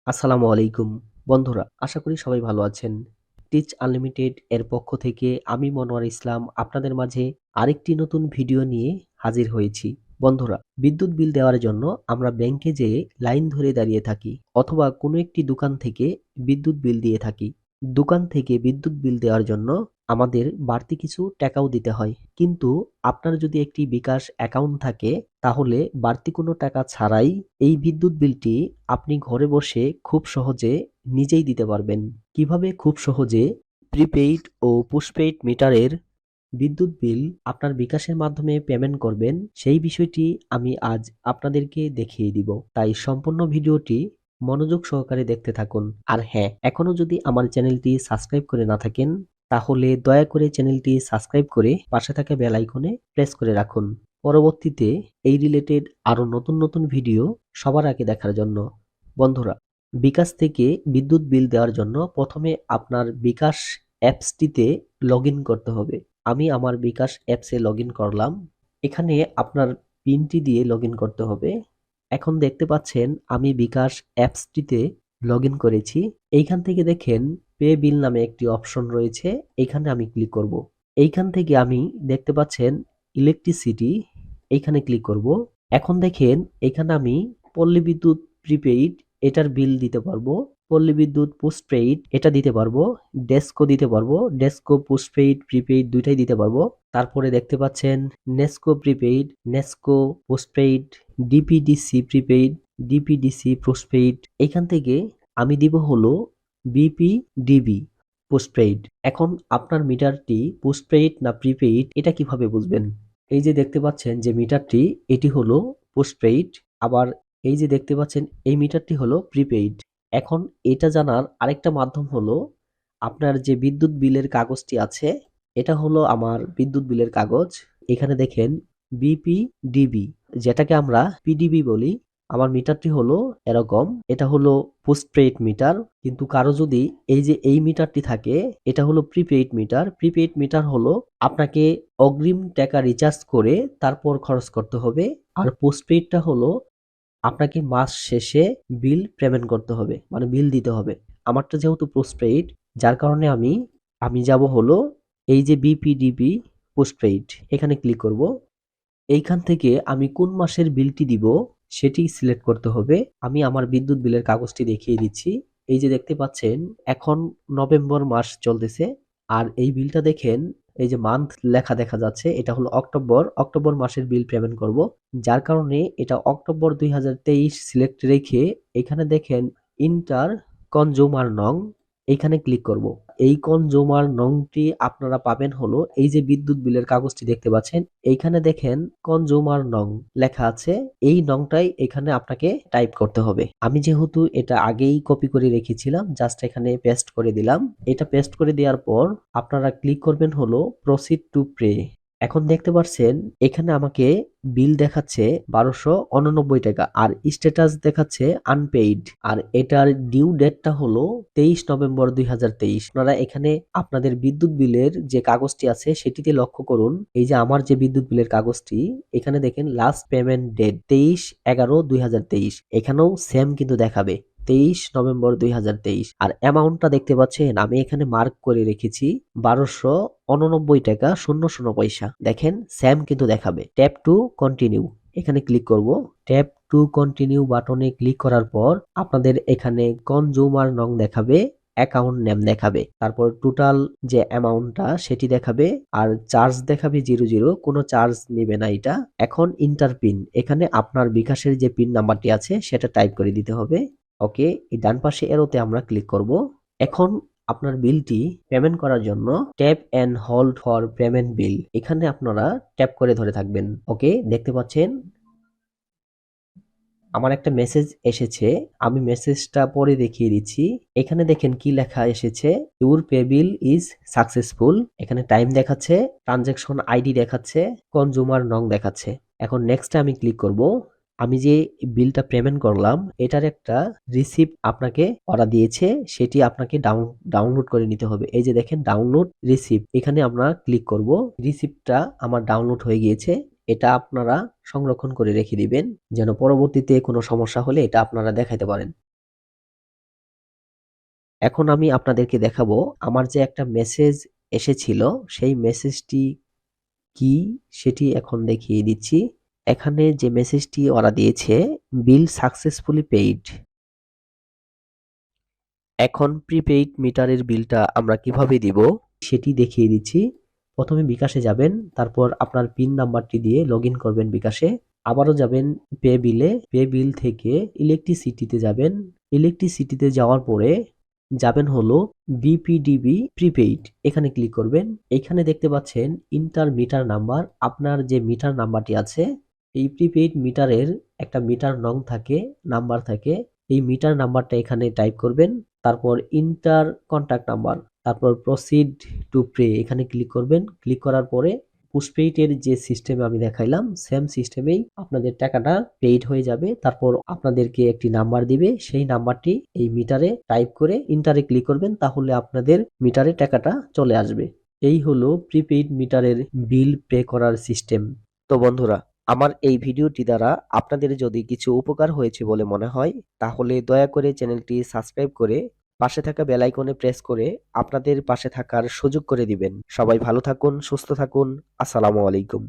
আসসালামু আলাইকুম বন্ধুরা, আশা করি সবাই ভালো আছেন। টিচ আনলিমিটেড এর পক্ষ থেকে আমি মনোয়ার ইসলাম আপনাদের মাঝে আরেকটি নতুন ভিডিও নিয়ে হাজির হয়েছি। বন্ধুরা, বিদ্যুৎ বিল দেওয়ার জন্য আমরা ব্যাংকে যেয়ে লাইন ধরে দাঁড়িয়ে থাকি অথবা কোনো একটি দোকান থেকে বিদ্যুৎ বিল দিয়ে থাকি। দোকান থেকে বিদ্যুৎ বিল দেওয়ার জন্য আমাদের বাড়তি কিছু টাকাও দিতে হয়, কিন্তু আপনার যদি একটি বিকাশ অ্যাকাউন্ট থাকে তাহলে বাড়তি কোনো টাকা ছাড়াই এই বিদ্যুৎ বিলটি আপনি ঘরে বসে খুব সহজে নিজেই দিতে পারবেন। কিভাবে খুব সহজে প্রিপেইড ও পোস্টপেইড মিটারের বিদ্যুৎ বিল আপনার বিকাশের মাধ্যমে পেমেন্ট করবেন সেই বিষয়টি আমি আজ আপনাদেরকে দেখিয়ে দিব। তাই সম্পূর্ণ ভিডিওটি মনোযোগ সহকারে দেখতে থাকুন। আর হ্যাঁ, এখনো যদি আমার চ্যানেলটি সাবস্ক্রাইব করে না থাকেন তাহলে দয়া করে চ্যানেলটি সাবস্ক্রাইব করে পাশে থাকা বেল আইকনে প্রেস করে রাখুন। পরবর্তীতে এই রিলেটেড আরো নতুন নতুন ভিডিও সবার আগে দেখার জন্য। বন্ধুরা, বিকাশ থেকে বিদ্যুৎ বিল দেওয়ার জন্য প্রথমে আপনার বিকাশ অ্যাপসটিতে লগইন করতে হবে। আমি আমার বিকাশ অ্যাপসে লগইন করলাম। এখানে আপনার পিনটি দিয়ে লগইন করতে হবে। এখন দেখতে পাচ্ছেন আমি বিকাশ অ্যাপসটিতে লগইন করেছি। এইখান থেকে দেখেন পে বিল নামে একটি অপশন রয়েছে, এইখানে আমি ক্লিক করব। এইখান থেকে আমি দেখতে পাচ্ছেন ইলেকট্রিসিটি, এইখানে ক্লিক করব। এখন দেখেন এখানে আমি পল্লী বিদ্যুৎ প্রিপেইড এটার বিল দিতে পারবো, পল্লী বিদ্যুৎ পোস্টপেইড এটা দিতে পারবো, ডেস্কো দিতে পারবো, ডেস্কো পোস্টপেইড প্রিপেইড দুইটাই দিতে পারবো। তারপরে দেখতে পাচ্ছেন NESCO prepaid, NESCO postpaid, DPDC prepaid, DPDC postpaid. এখান থেকে আমি দিব হলো বিপিডিবি পোস্টপেইড। এখন আপনার মিটারটি পোস্টপেইড না প্রিপেইড এটা কিভাবে বুঝবেন? এই যে দেখতে পাচ্ছেন যে মিটারটি এটি হলো পোস্টপেইড, আবার এই যে দেখতে পাচ্ছেন এই মিটারটি হলো প্রিপেইড। এখন এটা জানার আরেকটা মাধ্যম হলো আপনার যে বিদ্যুৎ বিলের কাগজটি আছে, এটা হলো আমার বিদ্যুৎ বিলের কাগজ। এখানে দেখেন বিপিডিবি, যেটাকে আমরা পিডিবি বলি। আমার মিটারটি হলো এরকম, এটা হলো পোস্টপেইড মিটার। কিন্তু কারো যদি এই যে এই মিটারটি থাকে এটা হলো প্রিপেইড মিটার। প্রিপেইড মিটার হলো আপনাকে অগ্রিম টাকা রিচার্জ করে তারপর খরচ করতে হবে। আর পোস্টপেইডটা হলো আপনাকে মাস শেষে বিল পেমেন্ট করতে হবে, মানে বিল দিতে হবে। আমারটা যেহেতু পোস্টপেইড যার কারণে আমি যাব হলো এই যে বিপিডিবি পোস্টপেইড, এখানে ক্লিক করব। এইখান থেকে আমি কোন মাসের বিলটি দিব সেটি সিলেক্ট করতে হবে। আমি আমার বিদ্যুৎ বিলের কাগজটি দেখিয়ে দিচ্ছি। এই যে দেখতে পাচ্ছেন এখন নভেম্বর মাস চলতেছে, আর এই বিলটা দেখেন এই যে মান্থ লেখা দেখা যাচ্ছে এটা হলো অক্টোবর। অক্টোবর মাসের বিল পেমেন্ট করব, যার কারণে এটা অক্টোবর 2023 সিলেক্ট রেখে এখানে দেখেন ইন্টার কনজুমার নং, এইখানে ক্লিক করব। এই কনজুমার নংটি আপনারা পাবেন হলো এই যে বিদ্যুৎ বিলের কাগজটি দেখতে পাচ্ছেন এইখানে দেখেন কনজুমার নং লেখা আছে, এই নংটাই এখানে আপনাকে টাইপ করতে হবে। আমি যেহেতু এটা আগেই কপি করে রেখেছিলাম জাস্ট এখানে পেস্ট করে দিলাম। এটা পেস্ট করে দেওয়ার পর আপনারা ক্লিক করবেন হলো প্রসিড টু পে। এখন দেখতে পাচ্ছেন এখানে আমাকে বিল দেখাচ্ছে 1289 টাকা আর স্ট্যাটাস দেখাচ্ছে আনপেইড। আর এটার ডিউ ডেটটা হলো 23 নভেম্বর 2023। আপনারা এখানে আপনাদের বিদ্যুৎ বিলের যে কাগজটি আছে সেটিতে লক্ষ্য করুন। এই যে আমার যে বিদ্যুৎ বিলের কাগজটি এখানে দেখেন লাস্ট পেমেন্ট ডেট 23/11/2023, এখানেও সেম কিন্তু দেখাবে 23 নভেম্বর 2023। আর অ্যামাউন্টটা দেখতে পাচ্ছেন আমি এখানে মার্ক করে রেখেছি 1289 টাকা 00 পয়সা। দেখেন সেম কিন্তু দেখাবে। ট্যাপ টু কন্টিনিউ, এখানে ক্লিক করব। ট্যাপ টু কন্টিনিউ বাটনে ক্লিক করার পর আপনাদের এখানে কনজিউমার নং দেখাবে, অ্যাকাউন্ট নেম দেখাবে, তারপর টোটাল যে অ্যামাউন্টটা সেটি দেখাবে, আর চার্জ দেখাবে 00, কোনো চার্জ নেবে না এটা। এখন ইন্টার পিন, এখানে আপনার বিকাশের যে পিন নাম্বারটি আছে সেটা টাইপ করে দিতে হবে। ওকে, এই ডান পাশে এরোতে আমরা ক্লিক করব। এখন আপনার বিলটি পেমেন্ট করার জন্য tap and hold for payment bill, এখানে আপনারা ট্যাপ করে ধরে থাকবেন। ওকে, দেখতে পাচ্ছেন আমার একটা মেসেজ এসেছে, আমি মেসেজটা পরে দেখিয়ে দিচ্ছি। এখানে দেখেন কি লেখা এসেছে, your pay bill is successful. এখানে টাইম দেখাচ্ছে, ট্রানজাকশন আইডি দেখাচ্ছে, কনজিউমার নং দেখাচ্ছে। এখন নেক্সটে আমি ক্লিক করব। আমি যে বিলটা পেমেন্ট করলাম এটার একটা রিসিপ্ট আপনাকে ওরা দিয়েছে, সেটি আপনাকে ডাউনলোড করে নিতে হবে। এই যে দেখেন ডাউনলোড রিসিপ্ট, এখানে আমরা ক্লিক করব। রিসিপ্টটা আমার ডাউনলোড হয়ে গিয়েছে, এটা আপনারা সংরক্ষণ করে রেখে দিবেন যেন পরবর্তীতে কোনো সমস্যা হলে এটা আপনারা দেখাইতে পারেন। এখন আমি আপনাদেরকে দেখাবো আমার যে একটা মেসেজ এসেছিল সেই মেসেজটি কি সেটি এখন দেখিয়ে দিচ্ছি। এখানে যে মেসেজটি ওরা দিয়েছে, বিল সাকসেসফুলি পেইড। এখন প্রিপেইড মিটারের বিলটা আমরা কিভাবে দিব সেটি দেখিয়ে দিচ্ছি। প্রথমে বিকাশে যাবেন, তারপর আপনার পিন নাম্বারটি দিয়ে লগইন করবেন বিকাশে। আবারও যাবেন পে বিলে, পে বিল থেকে ইলেকট্রিসিটিতে যাবেন। ইলেকট্রিসিটিতে যাওয়ার পরে যাবেন হলো বিপিডিবি প্রিপেইড, এখানে ক্লিক করবেন। এখানে দেখতে পাচ্ছেন ইন্টার মিটার নাম্বার, আপনার যে মিটার নাম্বারটি আছে এই প্রিপেইড মিটারের একটা মিটার নং থাকে, নাম্বার থাকে। এই মিটার নাম্বারটা এখানে টাইপ করবেন, তারপর ইন্টার কন্টাক্ট নাম্বার, তারপর প্রসিড টু পে এখানে ক্লিক করবেন। ক্লিক করার পরে পোস্টপেইডের যে সিস্টেমে আমি দেখাইলাম সেম সিস্টেমেই আপনাদের টাকাটা পেইড হয়ে যাবে। তারপর আপনাদেরকে একটি নাম্বার দিবে, সেই নাম্বারটি এই মিটারে টাইপ করে ইন্টারে ক্লিক করবেন, তাহলে আপনাদের মিটারে টাকাটা চলে আসবে। এই হলো প্রিপেইড মিটারের বিল পে করার সিস্টেম। তো বন্ধুরা, আমার এই ভিডিওটি দ্বারা আপনাদের যদি কিছু উপকার হয়েছে বলে মনে হয়, তাহলে দয়া করে চ্যানেলটি সাবস্ক্রাইব করে পাশে থাকা বেল আইকনে প্রেস করে আপনাদের পাশে থাকার সুযোগ করে দিবেন। সবাই ভালো থাকুন, সুস্থ থাকুন। আসসালামু আলাইকুম।